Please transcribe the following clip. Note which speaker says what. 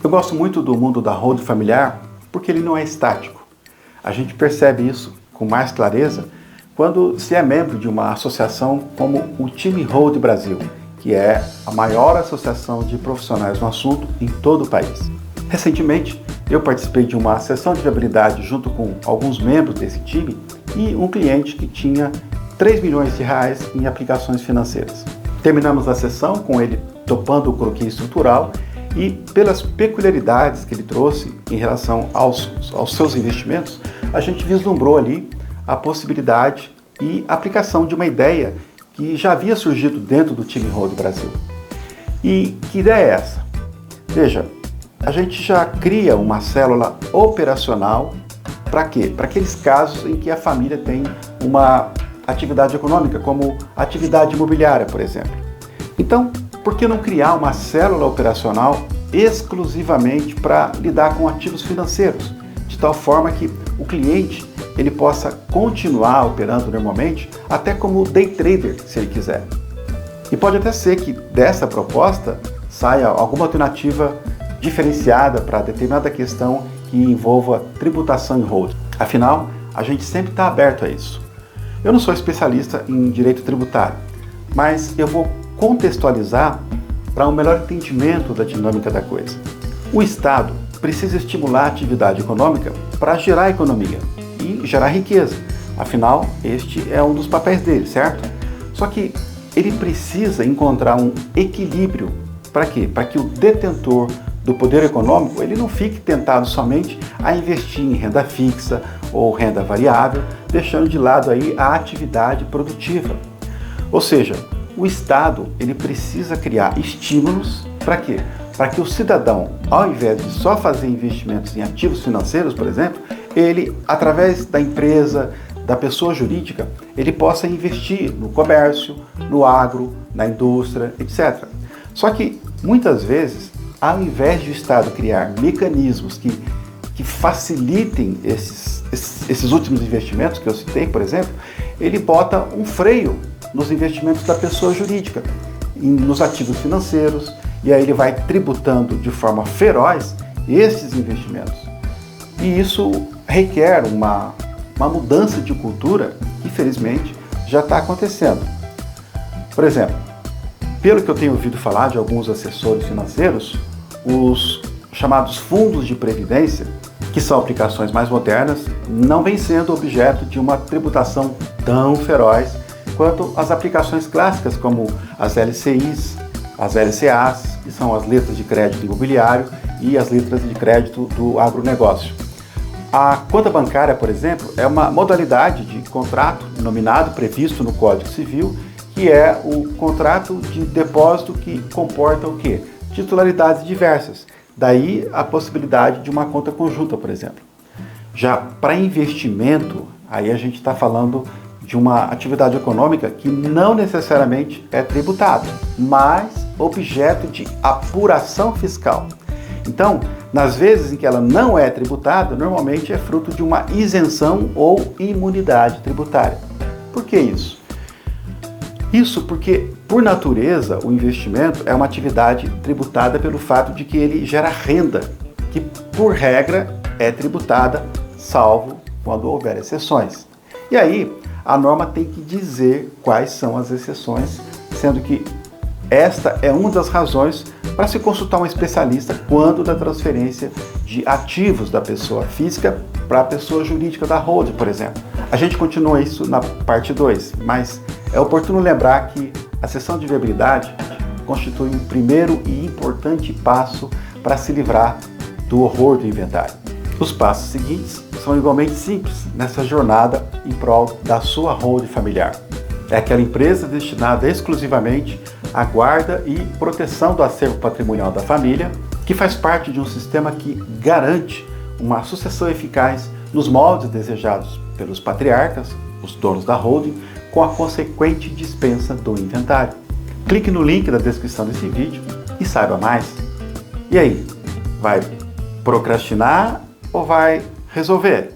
Speaker 1: Eu gosto muito do mundo da holding familiar porque ele não é estático. A gente percebe isso com mais clareza quando se é membro de uma associação como o Time Hold Brasil, que é a maior associação de profissionais no assunto em todo o país. Recentemente, eu participei de uma sessão de viabilidade junto com alguns membros desse time e um cliente que tinha R$ 3 milhões em aplicações financeiras. Terminamos a sessão com ele topando o croquis estrutural e, pelas peculiaridades que ele trouxe em relação aos seus investimentos, a gente vislumbrou ali a possibilidade e aplicação de uma ideia que já havia surgido dentro do Time Hold Brasil. E que ideia é essa? Veja, a gente já cria uma célula operacional para quê? Para aqueles casos em que a família tem uma atividade econômica, como atividade imobiliária, por exemplo. Então, por que não criar uma célula operacional exclusivamente para lidar com ativos financeiros, de tal forma que o cliente ele possa continuar operando normalmente, até como day trader, se ele quiser. E pode até ser que dessa proposta saia alguma alternativa diferenciada para determinada questão que envolva tributação em holding. Afinal, a gente sempre está aberto a isso. Eu não sou especialista em direito tributário, mas eu vou contextualizar para um melhor entendimento da dinâmica da coisa. O Estado precisa estimular a atividade econômica para gerar economia e gerar riqueza. Afinal, este é um dos papéis dele, certo? Só que ele precisa encontrar um equilíbrio. Para quê? Para que o detentor do poder econômico ele não fique tentado somente a investir em renda fixa ou renda variável, deixando de lado aí a atividade produtiva. Ou seja, o Estado ele precisa criar estímulos para quê? Para que o cidadão, ao invés de só fazer investimentos em ativos financeiros, por exemplo, ele, através da empresa, da pessoa jurídica, ele possa investir no comércio, no agro, na indústria, etc. Só que, muitas vezes, ao invés de o Estado criar mecanismos que facilitem esses últimos investimentos que eu citei, por exemplo, ele bota um freio nos investimentos da pessoa jurídica, nos ativos financeiros, e aí ele vai tributando de forma feroz esses investimentos. E isso requer uma mudança de cultura que, felizmente, já está acontecendo. Por exemplo, pelo que eu tenho ouvido falar de alguns assessores financeiros, os chamados fundos de previdência, que são aplicações mais modernas, não vêm sendo objeto de uma tributação tão feroz quanto as aplicações clássicas, como as LCIs, as LCAs, que são as letras de crédito imobiliário e as letras de crédito do agronegócio. A conta bancária, por exemplo, é uma modalidade de contrato nominado previsto no Código Civil, que é o contrato de depósito que comporta o quê? Titularidades diversas. Daí a possibilidade de uma conta conjunta, por exemplo. Já para investimento, aí a gente está falando de uma atividade econômica que não necessariamente é tributada, mas objeto de apuração fiscal. Então, nas vezes em que ela não é tributada, normalmente é fruto de uma isenção ou imunidade tributária. Por que isso? Isso porque, por natureza, o investimento é uma atividade tributada pelo fato de que ele gera renda, que, por regra, é tributada, salvo quando houver exceções. E aí, a norma tem que dizer quais são as exceções, sendo que esta é uma das razões para se consultar um especialista quando da transferência de ativos da pessoa física para a pessoa jurídica da holding, por exemplo. A gente continua isso na parte 2, mas é oportuno lembrar que a sessão de viabilidade constitui um primeiro e importante passo para se livrar do horror do inventário. Os passos seguintes são igualmente simples nessa jornada em prol da sua holding familiar. É aquela empresa destinada exclusivamente à guarda e proteção do acervo patrimonial da família, que faz parte de um sistema que garante uma sucessão eficaz nos moldes desejados pelos patriarcas, os donos da holding, com a consequente dispensa do inventário. Clique no link da descrição desse vídeo e saiba mais. E aí, vai procrastinar ou vai resolver?